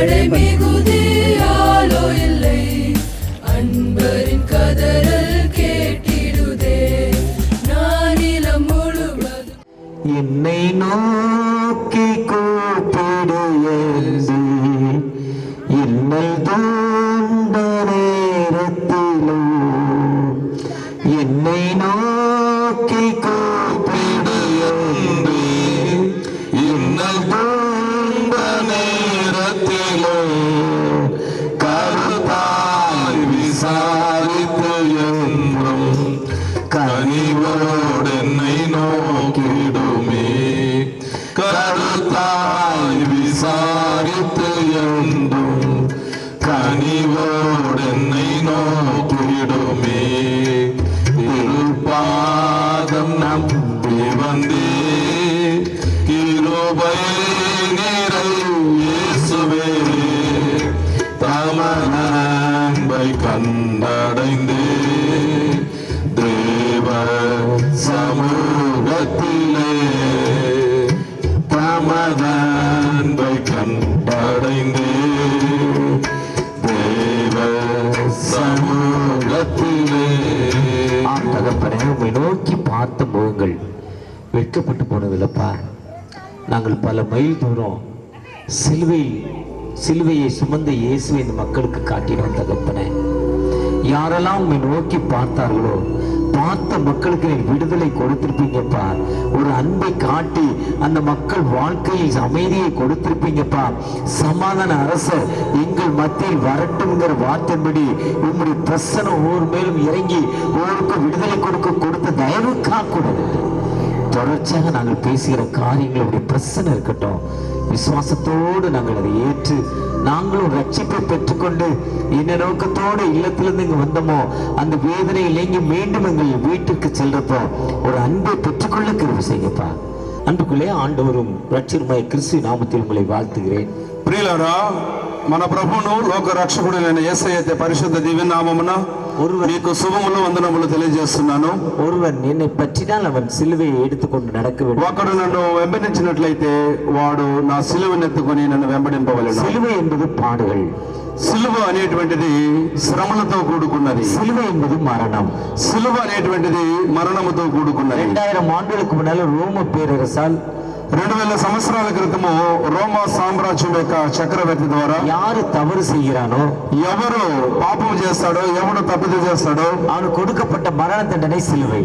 மழை மிகுதியாலோ இல்லை, அன்பரின் கதறல் கேட்டிடுதே. நானிலம் முழுவதும் என்னை நோக்கி கூப்பிடு என்று இன்னல் தூண்ட நேரத்திலும் என்னை நோக்கி கூப்பிடு என்று இன்னல் தூண்ட நேரத்திலும் கருத்தாய் விசாரித்து என்றும் கனிவோடு என்னை நோக்கிடுமே. கருத்தாய் விசாரித்து என்றும் கனிவோடு என்னை நோக்கிடுமே. திருப்பாதம் நம்பி வந்தே கிருபை நிறை இயேசுவே, தமனன்பை கண்டடைந்தே தேவ சமூகத்திலே, தமனன்பை கண்டடைந்தே தேவ சமூகத்திலே. தகப்பனே, உம்மை நோக்கி பார்த்த முகங்கள் வெட்கப்பட்டு போனதில்லப்பா. நாங்கள் பல மைல் தூரம் சிலுவையை சுமந்த இயேசுவை இந்த மக்களுக்கு காட்டினோம் தகப்பனே. யாரெல்லாம் உம்மை நோக்கி பார்த்தார்களோ பார்த்த மக்களுக்கு நீ விடுதலை கொடுத்திருப்பீங்கப்பா. ஒரு அன்பை காட்டி அந்த மக்கள் வாழ்க்கையில் அமைதியை கொடுத்திருப்பீங்கப்பா. சமாதான அரசர் எங்கள் மத்தியில் வரட்டும்ங்கிற வார்த்தைப்படி உங்களுடைய பிரசனம் ஒவ்வொரு மேலும் இறங்கி ஒவ்வொருக்கும் விடுதலை கொடுத்த தயவுக்காக கூடாது. தொடர்ச்சியாக நாங்கள் பேசுகிற காரியங்களுடைய பிரச்சனை இருக்கட்டும். விசுவாசத்தோடு நாங்கள் அதை ஏற்று நாங்களும் ரட்சிப்பை பெற்றுக்கொண்டு என்ன நோக்கத்தோடு இல்லத்திலிருந்து இங்கு வந்தோமோ அந்த வேதனை இல்லைங்க மீண்டும் எங்கள் வீட்டுக்கு செல்றப்போ ஒரு அன்பை பெற்றுக்கொள்ள கிருபை செய்யப்பா. அன்புக்குள்ளே ஆண்டவரும் రక్షకుడైన క్రీస్తు నామములో உங்களை வாழ்த்துகிறேன். ప్రియులారా, మన ప్రభువును లోక రక్షకుడైన యేసయ్య పరిశుద్ధ దివ్య నామమున మీకు శుభములు వందనములు తెలియజేస్తున్నాను. ஒருவன் என்னை பற்றினால் அவன் సిలువயை எடுத்துకొண்டு நடக்க வேண்டும். ఒకడు నన్ను వెంబడించినట్లయితే వాడు నా సిలువను ఎత్తుకొని నన్ను వెంబడింపవలెను. సిలువ என்பது பாடுகள். సిలువ అనేటువంటిది శ్రమలతో కూడుకున్నది. సిలువ என்பது మరణం. సిలువ అనేటువంటిది మరణముతో కూడుకున్నది. 2000 ఆండలకు మున్నాల రోమ పేరరసాల్ 2000 సంవత్సరాల క్రితము రోమా సామ్రాజ్యం యొక్క చక్రవర్తి ద్వారా யாரு தவறு செய்கிறானோ, ఎవరు పాపం చేస్తాడో, ఎవడు తప్పిదం చేస్తాడో அவனு கொடுக்கப்பட்ட மரண தண்டனை சிலுவை.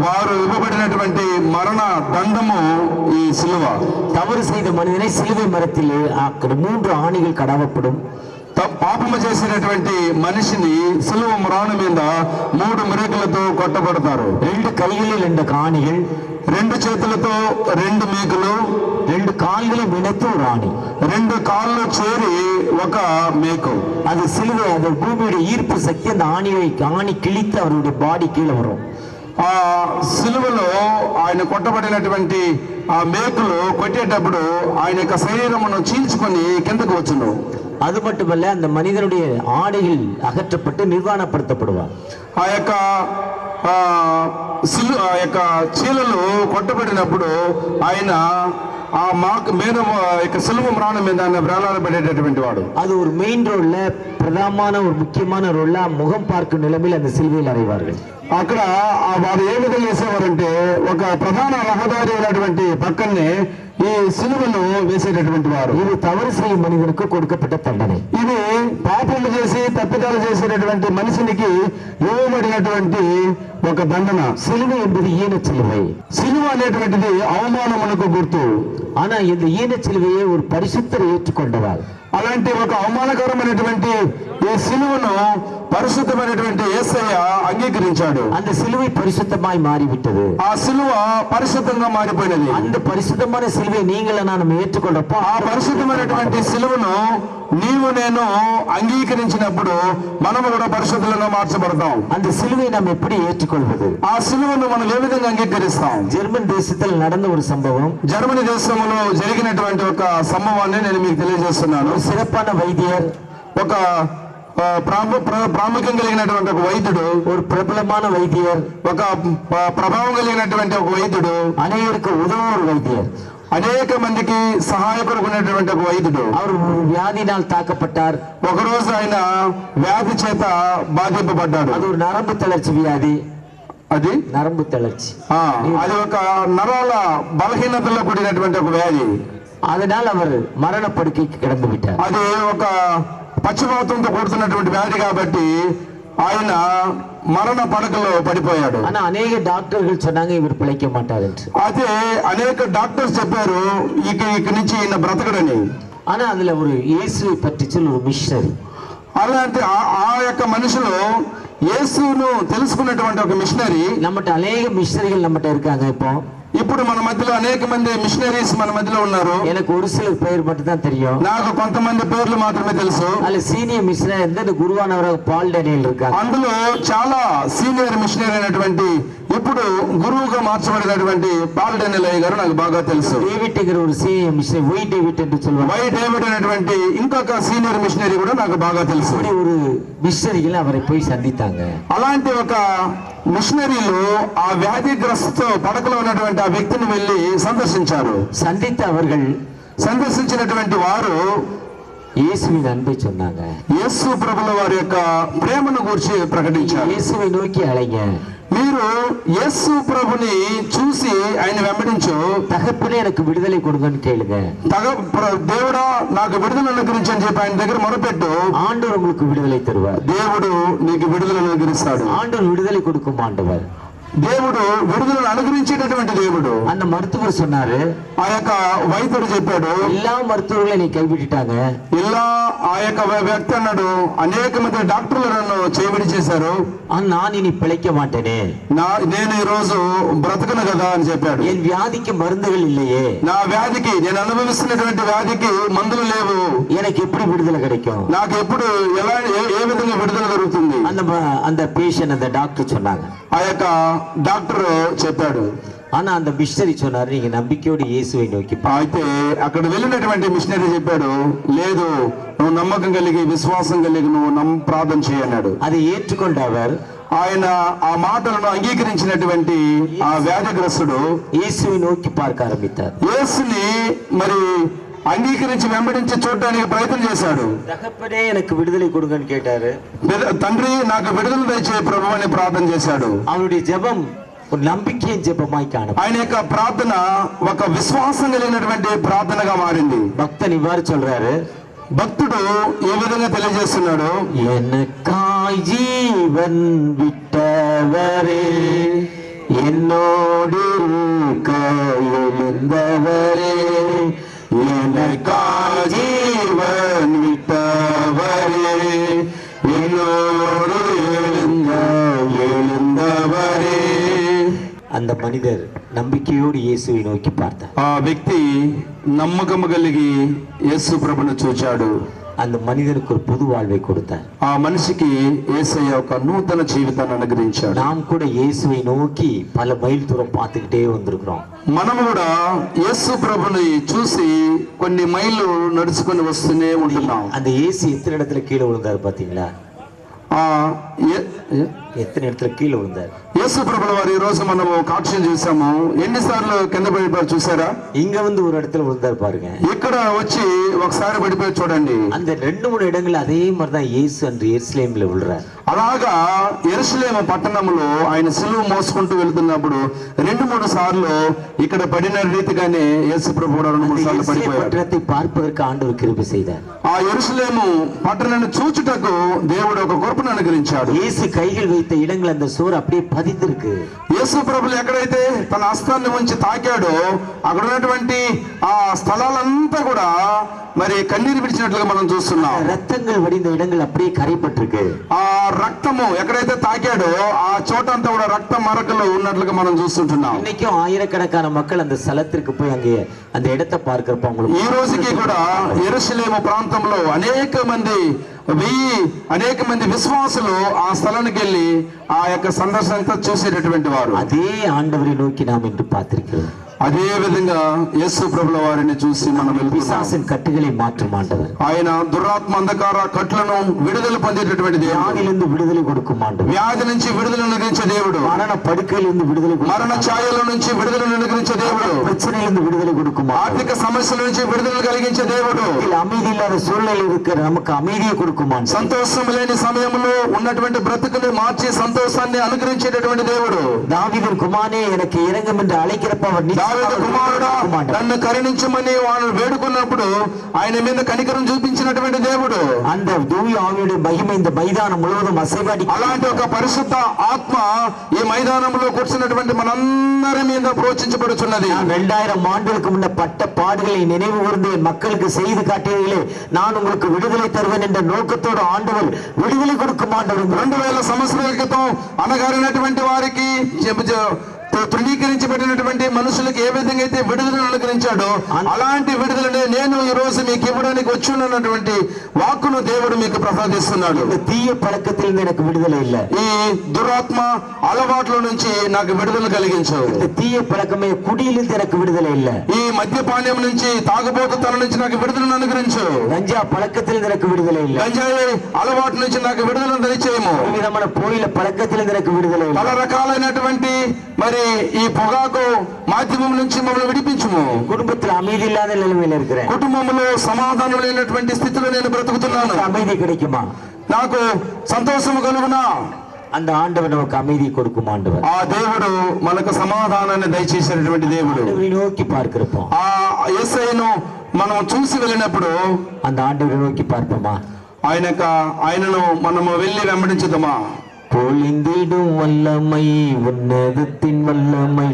వారు ఇవ్వబడినటువంటి మరణ దండము ఈ సిలువ. தவறு செய்த மனிதனை சிலுவை மரத்தில் 3 ஆணிகள் கடாவப்படும். పాపము చేసినటువంటి మనిషిని సిలువ మ్రాను మీద 3 మిరకలతో కొట్టబడతారు. 2 కైகளில் 2 కాణిகள், 2 చేతులతో 2 మేకులు, 2 కాళ్ళులు ఇணைத்து ஒரு ஆணி, 2 కాళ్ళు చేరి ఒక మేకు. அது சிலுவை. அது பூமியுடைய ஈர்ப்பு சக்தி அந்த ஆணி கிழித்து அவருடைய பாடி கீழே வரும். ఆ సిలువలో ఆయన కొట్టబడినటువంటి ఆ మేకులు కొట్టేటప్పుడు ఆయన యొక్క శరీరమును చీల్చుకొని కిందకు వచ్చును. அது மட்டுமல்ல, அந்த மனிதனுடைய ஆடைகள் அகற்றப்பட்டு நிர்வாணப்படுத்தப்படுவார். ఆ యొక్క చీలలు కొట్టబడినప్పుడు ఆయన ఆ మాకు మీద సిలువ మ్రాణం మీద వేలాడబడేటటువంటి వాడు. அது ஒரு மெயின் ரோல்ல பிரதானமான ஒரு முக்கியமான ரோல்ல முகம் பார்க்கும் நிலைமையில் அந்த சிலுவையில் அறைவார்கள். అక్కడ వారు ఏ విధంగా చేసేవారంటే ఒక ప్రధాన రహదారి అయినటువంటి పక్కనే ఈ సిలువను వేసేటటువంటి వారు. ఇది తవరు செய்யும் మనిషికి கொடுக்கப்பட்ட దండனை. ఇది పాపము చేసి తప్పిదాలు చేసేటటువంటి మనిషినికి ఇవ్వబడినటువంటి ఒక దండన. సిలువ என்பது ஈன சிலுவை. సిలువ అనేటువంటిది అవమానమునకు గుర్తు. ஆனா இந்த ஈன சிலுவையை ஒரு பரிசுத்தர் ஏற்றுக்கொண்டவர். అలాంటి ఒక అవమానకరమైనటువంటి ఈ సిలువను పరిశుద్ధమైనటువంటి యేసయ్య అంగీకరించాడు. அந்த சிலுவை பரிசுத்தமாய் மாறிவிட்டது. ఆ సిలువ పరిశుద్ధంగా మారిపోయినది. அந்த பரிசுத்தமான சிலுவை நீங்கள் நான் ஏற்றுக்கொண்டப்போ ఆ పరిశుద్ధమైనటువంటి సిలువను నీవు నేను అంగీకరించినప్పుడు మనము కూడా పరిశుద్ధంగా మార్చబడతాం. அந்த சிலுவை நாம் எப்படி ஏற்றுக்கொள்வது? ఆ సిలువను మనం ఏ విధంగా అంగీకరిస్తాం? జర్మన్ దేశத்தில் நடந்த ஒரு சம்பவம். జర్మనీ దేశంలో జరిగినటువంటి ఒక సంభవాన్ని నేను మీకు తెలియజేస్తున్నాను. சிறப்பான வைத்தியர், ఒక ప్రాముఖ్యం కలిగినటువంటి ఒక వైద్యుడు, ஒரு பிரபலமான வைத்தியர், ఒక ప్రభావం కలిగినటువంటి ఒక వైద్యుడు, அனைவருக்கு உதவும் ஒரு வைத்தியர், అనేక మందికి సహాయకుడు ఉన్నటువంటి ఒక వైద్యుడు. அவர் ஒரு வியாதினால் தாக்கப்பட்டார். ఒకరోజు ఆయన వ్యాధి చేత బాధింపబడ్డాడు. அது ஒரு நரம்பு தளர்ச்சி வியாதி. అది నరంబు తళర్చి. అది ఒక నరాల బలహీనతలో కూడినటువంటి ఒక వ్యాధి. அதனால் அவர் மரண படுக்கைக்கு கிடந்து விட்டார். అది ఒక పక్షపాతంతో కూడుతున్నటువంటి వ్యాధి కాబట్టి ఆయన మరణ పడకలో పడిపోయాడు. ஆனா அநேக டாக்டர்கள் சொன்னாங்க இவர் பிழைக்க மாட்டார் என்று. అదే అనేక డాక్టర్స్ చెప్పారు ఇక నుంచి ఈయన బ్రతకడని. ஆனா அதுல ஒரு இயேசுவை பற்றி சொல்ல ஒரு மிஷனரி, అలాంటి ఆ యొక్క మనుషులు యేసును తెలుసుకున్నటువంటి ఒక మిషనరీ. நம்மகிட்ட அநேக மிஷனரிகள் நம்மகிட்ட இருக்காங்க. ఇప్పుడు మన మధ్యలో అనేక మంది మిషనరీస్ మన మధ్యలో ఉన్నారు. எனக்கு ஒரு சில பேர் மட்டும் தான் தெரியும். నాకు కొంతమంది పేర్లు మాత్రమే తెలుసు. அதுல சீனியர் மிஷனரி வந்து குருவானவராக பால் டேனியல் இருக்காங்க. అందులో చాలా సీనియర్ మిషనరీ అయినటువంటి ఇప్పుడు గురువుగా మార్చబడినటువంటి పాల్ డేనియల్ గారు నాకు బాగా తెలుసు. డేవిడ్ ஒரு சீனியர் மிஷனரி, వై డేవిడ్ என்று சொல்வாங்க. వై డేవిడ్ అనేటువంటి ఇంకొక సీనియర్ మిషనరీ కూడా నాకు బాగా తెలుసు. ஒரு మిషనరీలు அவரை போய் சந்தித்தாங்க. అలాంటి ఒక మిషనరీలు ఆ వ్యాధిగ్రస్తతో పడకలో ఉన్నటువంటి ఆ వ్యక్తిని వెళ్లి సందర్శించారు. సందర్శించినటువంటి వారు இயேசுவின் அன்பை சொன்னாங்க. యేసు ప్రభుల వారి యొక్క ప్రేమను గురించి ప్రకటించారు. இயேசுவை நோக்கி அழைங்க, మీరు యేసు ప్రభుని చూసి ఆయన వెంబడించు. தகப்பனே எனக்கு விடுதலை கொடுங்கன்னு கேளுங்க. దేవుడా నాకు విడుదల అనుగ్రహించు అని చెప్పి ఆయన దగ్గర మొరపెట్టు. ஆண்டவர் உங்களுக்கு விடுதலை தருவார். దేవుడు నీకు విడుదల అనుగ్రహిస్తాడు. ஆண்டவர் விடுதலை கொடுக்கும் ஆண்டவர். దేవుడు విడుదలను అనుగ్రహించేటటువంటి దేవుడు. அந்த மருத்துவர் சொன்னாரு, ఆ యొక్క వైద్యుడు చెప్పాడు, எல்லா மருத்துவர்களையும் நீ கைவிட்டுட்டாங்க. ఇలా ఆ యొక్క వ్యక్తి అన్నాడు, అనేక మంది డాక్టర్లు నన్ను చేయబడి చేశారు, நான் இனி பிழைக்க மாட்டேனே, నేను ఈ రోజు బ్రతకను కదా అని చెప్పాడు. என் வியாதிக்கு மருந்துகள் இல்லையே, నా వ్యాధికి నేను అనుభవిస్తున్నటువంటి వ్యాధికి మందులు లేవు, எனக்கு எப்படி விடுதலை கிடைக்கும், నాకు ఎప్పుడు ఎలా ఏ విధంగా విడుదల దొరుకుతుంది அந்த பேஷண்ட் அந்த டாக்டர் சொன்னாங்க. ఆ యొక్క డాక్టర్ చెప్పాడు. ஆனா அந்த மிஷனரி சொன்னாரு, நீங்க நம்பிக்கையோடு இயேசுவை நோக்கி. అయితే అక్కడ వెళ్ళినటువంటి మిషనరీ చెప్పాడు, లేదు నువ్వు నమ్మకం కలిగి విశ్వాసం కలిగి నువ్వు ప్రార్థన చేయన్నాడు. అది ఏற்றுకొండவர் ఆయన ఆ మాటలను అంగీకరించినటువంటి ఆ వ్యాధిగ్రస్తుడు இயேசுவை நோக்கி பார்க்க ஆரம்பித்தார். యేసుని మరి అంగీకరించి వెంబడించి చూడడానికి ప్రయత్నం చేశాడు. தகப்பனே எனக்கு விடுதலை கொடுங்கன்னு கேட்டாரு. తండ్రి నాకు విడుదల దయచేయ ప్రభు అని ప్రార్థన చేశాడు. அவருடைய ஜெபம் ஒரு நம்பிக்கை ஜெபமாய் காணப்பட்டது. ఆయన యొక్క ప్రార్థన ఒక విశ్వాసం కలిగినటువంటి ప్రార్థనగా మారింది. భక్తன் ఇవ్వారు சொல்றாரு, భక్తుడు ఏ విధంగా తెలియజేస్తున్నాడు, எனக்காய் ஜீவன் விட்டவரே, என்னோடு எழுந்தவரே, எனக்காய் జీవన్ விட்டவரே, என்னோடு எழுந்தவரே. அந்த மனிதர் நம்பிக்கையோடு இயேசுவை நோக்கி பார்த்தார். ఆ వ్యక్తి నమ్మకము కలిగి యేసు ప్రభును చూచాడు. அந்த மனிதனுக்கு ஒரு புது வாழ்வை கொடுத்தார். ఆ మనిషికి యేసయ్య ఒక నూతన జీవితాన్ని అనుగ్రహించాడు. நாம் கூட இயேசுவை நோக்கி பல மைல் தூரம் பார்த்துக்கிட்டே வந்திருக்கிறோம். మనం కూడా యేసు ప్రభుని చూసి కొన్ని మైళ్ళు నడుచుకొని వస్తూనే ఉంటున్నాం. அந்த இயேசு எத்தனை இடத்துல கீழே விழுந்தாரு பாத்தீங்களா? ఎత్తని ఎడతల కీళ్ళు విழுந்தாరు. యేసు ప్రభుల వారు ఈ రోజు మనము సాక్ష్యం చేశాము. ఎన్నిసార్లు కింద పడిపోయారు చూసారా? இங்க வந்து ஒரு இடத்துல விழுந்தாரு பாருங்க. ఇక్కడ వచ్చి ఒకసారి పడిపోయి చూడండి. அந்த 2-3 இடங்கள் அதே மாதிரி தான் இயேசு அன்று எருசலேமில் விழுறார். అలాగా యెరూషలేము పట్టణంలో ఆయన సిలువ మోసుకుంటూ వెళ్తున్నప్పుడు 2-3 సార్లు ఇక్కడ పడిన రీతిగానే యేసు ప్రభు 2-3 సార్లు పడిపోయారు. పట్టణத்தை பார்ப்பதற்கு ఆండவர் కృప செய்தார். ఆ యెరూషలేము పట్టణాన్ని చూచుటకు దేవుడు ఒక కృపను అనుగ్రహించాడు. యేసు கைகள் வைத்த இடங்கள் அந்த சுவர் அப்படியே பதிந்திருக்கு. యేసు ప్రభువు ఎక్కడైతే తన హస్తాన్ని ఉంచి తాకాడో అక్కడ ఉన్నటువంటి ఆ స్థలాలంతా కూడా మరి కన్నీరు విడిచినట్లుగా మనం చూస్తున్నాం. రక్తంగా వడిన இடங்கள் அப்படியே கரைப்பட்டிருக்கு. ఆ రక్తము ఎక్కడైతే తాకాడో ఆ చోట అంతా కూడా రక్త మరకలు ఉన్నట్లుగా మనం చూస్తుంటున్నాం. இன்னைக்கும் ஆயிரக்கணக்கான மக்கள் அந்த స్థలத்திற்கு போய் அங்கே அந்த இடத்தை பார்க்கறப்ப அவங்களுக்கு ఈ రోజుకి కూడా యెరూషలేము ప్రాంతంలో అనేక మంది విశ్వాసులు ఆ స్థలానికి వెళ్ళి ఆ యొక్క సందర్శనంతా చూసేటటువంటి వారు. அதே ஆண்டவரை நோக்கி நாம் இன்று பார்த்திருக்கிறோம். అదే విధంగా యేసు ప్రభుల వారిని చూసి మనం వెళ్తున్నాం. பிசாசின் கட்டுகளை மாற்றும் ஆண்டவர், ఆయన దురాత్మ అంధకార కట్లను విడుదల పొందేటటువంటి దేవుడు, வியாதியிலிருந்து விடுதலை கொடுக்கும் ஆண்டவர், వ్యాధి నుంచి విడుదల అనుగ్రహించే దేవుడు, மரண படுக்கையிலிருந்து விடுதலை கொடுக்கும், మరణ ఛాయల నుంచి విడుదలను అనుగ్రహించే దేవుడు, பிரச்சனையிலிருந்து விடுதலை கொடுக்கும் ஆண்டவர், ఆర్థిక సమస్యల నుంచి విడుదల కలిగించే దేవుడు, அமைதி இல்லாத சூழ்நிலை இருக்கிற நமக்கு அமைதியை கொடுக்கும் ஆண்டவர், సంతోషం లేని సమయంలో ఉన్నటువంటి బ్రతుకుని మార్చి సంతోషాన్ని అనుగ్రహించేటటువంటి దేవుడు. தாவீதின் குமாரனே எனக்கு இரங்கும் என்று அழைக்கிறப்ப அவர் దావీదు కుమారుడా నన్ను కరుణించమని వాళ్ళు వేడుకున్నప్పుడు ఆయన మీద కనికరం చూపించినటువంటి దేవుడు. அந்த தூய ஆவியுடைய மகிமை இந்த மைதானம் முழுவதும் அசைவாடி, అలాంటి ఒక పరిశుద్ధ ఆత్మ ఈ మైదానంలో కూర్చున్నటువంటి మనందరి మీద ప్రోత్సహించబడుచున్నది. 2000 ஆண்டுகளுக்கு முன்ன பட்ட பாடுகளை நினைவு கூர்ந்து என் மக்களுக்கு செய்து காட்டியீர்களே, நான் உங்களுக்கு விடுதலை தருவேன் என்ற நோக்கத்தோடு ஆண்டவர் விடுதலை கொடுக்கும் ஆண்டவர். 2000 సంవత్సరాల క్రితం అనగారినటువంటి వారికి తృణీకరించబడినటువంటి మనుషులకు ఏ విధంగా అయితే విడుదలను అనుగ్రహించాడో అలాంటి విడుదలనే నేను ఈ రోజు మీకు ఇవ్వడానికి వచ్చి ఉన్నటువంటి వాక్కును దేవుడు మీకు ప్రసాదిస్తున్నాడు. తీయ పలకத்தில் எனக்கு విడుదల இல்ல, ఈ దురాత్మ అలవాట్ల నుంచి నాకు విడుదల కలిగించావు. తీయ పలకమే కుడిயிலிருந்து எனக்கு విడుదల இல்ல, ఈ మద్యపానీయం నుంచి తాగుబోతుతనం నుంచి నాకు విడుదలను అనుగ్రహించు. గంజా పలకத்தில் எனக்கு విడుదల இல்ல, గంజాయి అలవాటు నుంచి నాకు విడుదలను దయచేయము. విధమైన పోయిల పలకத்தில் எனக்கு విడుదల இல்ல, పల రకాలైనటువంటి మరి ఈ పొగాకు మాధ్యమం నుంచి మమ్మల్ని విడిపించుము. కుటుంబத்தில் அமைதி இல்லாத நிலைமையில இருக்கிறேன், కుటుంబంలో సమాధానం లేనటువంటి స్థితిలో నేను బ్రతుకుతున్నాను. அமைதி கிடைக்குமா, నాకు సంతోషము కలుగునా? அந்த ஆண்டவர் நமக்கு அமைதி கொடுக்கும் ஆண்டவர். ఆ దేవుడు మనకు సమాధానాన్ని దయచేసినటువంటి దేవుడు. ஆண்டவரை நோக்கி பார்க்கிறப்போ, ఆ యేసయ్యను మనం చూసి వెళ్ళినప్పుడు அந்த ஆண்டவரை நோக்கி பார்ப்போமா, ఆయనను మనము వెళ్ళి వెంబడించుదామా? பொழிந்திடும் வல்லமை, உன்னதத்தின் வல்லமை,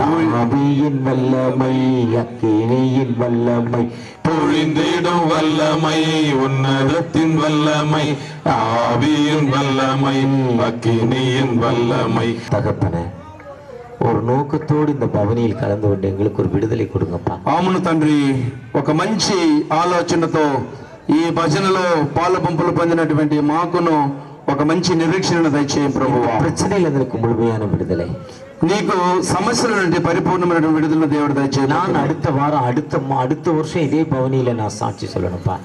ஆவியின் வல்லமை, அக்கினியின் வல்லமை, பொழிந்திடும் வல்லமை, உன்னதத்தின் வல்லமை, ஆவியின் வல்லமை, அக்கினியின் வல்லமை. தகப்பனே, ஒரு நோக்கத்தோடு இந்த பவனியில் கலந்து கொண்டு எங்களுக்கு ஒரு விடுதலை கொடுங்கப்பா. అవును తండ్రి, ఒక మంచి ఆలోచనతో ఈ భజనలో పాలు పంపులు పొందినటువంటి మాకును ఒక మంచి నిరీక్షణను దయచేయం ప్రభువా. பிரச்சனையில் எனக்கு முழுமையான விடுதலை, నీకు సమస్యల నుండి పరిపూర్ణమైన విడుదల దేవుడు దయచేయం. நான் அடுத்த வாரம் அடுத்த வருஷம் இதே பவனியில நான் సాక్షి சொல்லணும்ப்பா.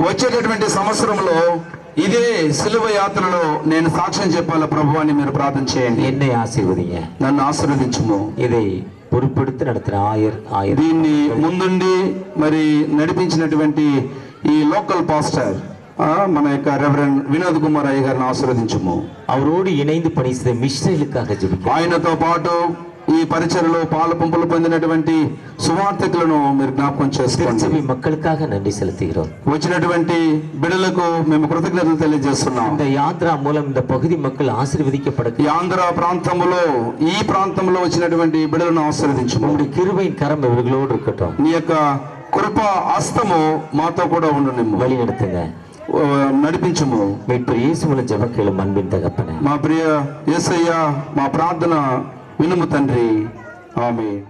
వచ్చేటటువంటి సంవత్సరంలో ఇదే సిలువ యాత్రలో నేను సాక్ష్యం చెప్పాల ప్రభువా అని మీరు ప్రార్థన చేయండి. என்னை ஆசீர்வதிங்க, నన్ను ఆశీర్వదించుము. இதை பொறுப்பெடுத்து நடத்துற ஆயர் దీన్ని ముందుండి మరి నడిపించినటువంటి ఈ లోకల్ పాస్టర్ మన యొక్క రెవరెండ్ వినోద్ కుమార్ అయ్య గారిని ఆశీర్వదించుము. அவரோடு இணைந்து பணி செய்த மிஷనరీகளுக்காக ஜெபிக்கிறேன். ఆయనతో పాటు ఈ పరిచయలో పాలు పంపులు పొందినటువంటి సువార్థకులను మీరు జ్ఞాపకం చేసుకోండి. மக்களுக்காக நன்றி செலுத்துகிறோம். వచ్చినటువంటి బిడ్డలకు మేము కృతజ్ఞతలు తెలియజేస్తున్నాం. இந்த யாத்ரா மூலம் இந்த பகுதி மக்கள் ఆశీర్వదించబడ, ఈ ఆంధ్ర ప్రాంతంలో ఈ ప్రాంతంలో వచ్చినటువంటి బిడ్డలను ఆశీర్వదించుము. உங்களுடைய கிருபையின் கரம் இவர்களோடு இருக்கட்டும். నీ యొక్క కృప హస్తము మాతో కూడా ఉండునిమ్ము. வழி நடத்துங்க, నడిపించుము. மீட்பர் இயேசு மூலம் ஜெபம் கேளும் அன்பின் தகப்பனே. మా ప్రియ యేసయ్య, మా ప్రార్థన వినుము తండ్రి. ఆమేన్.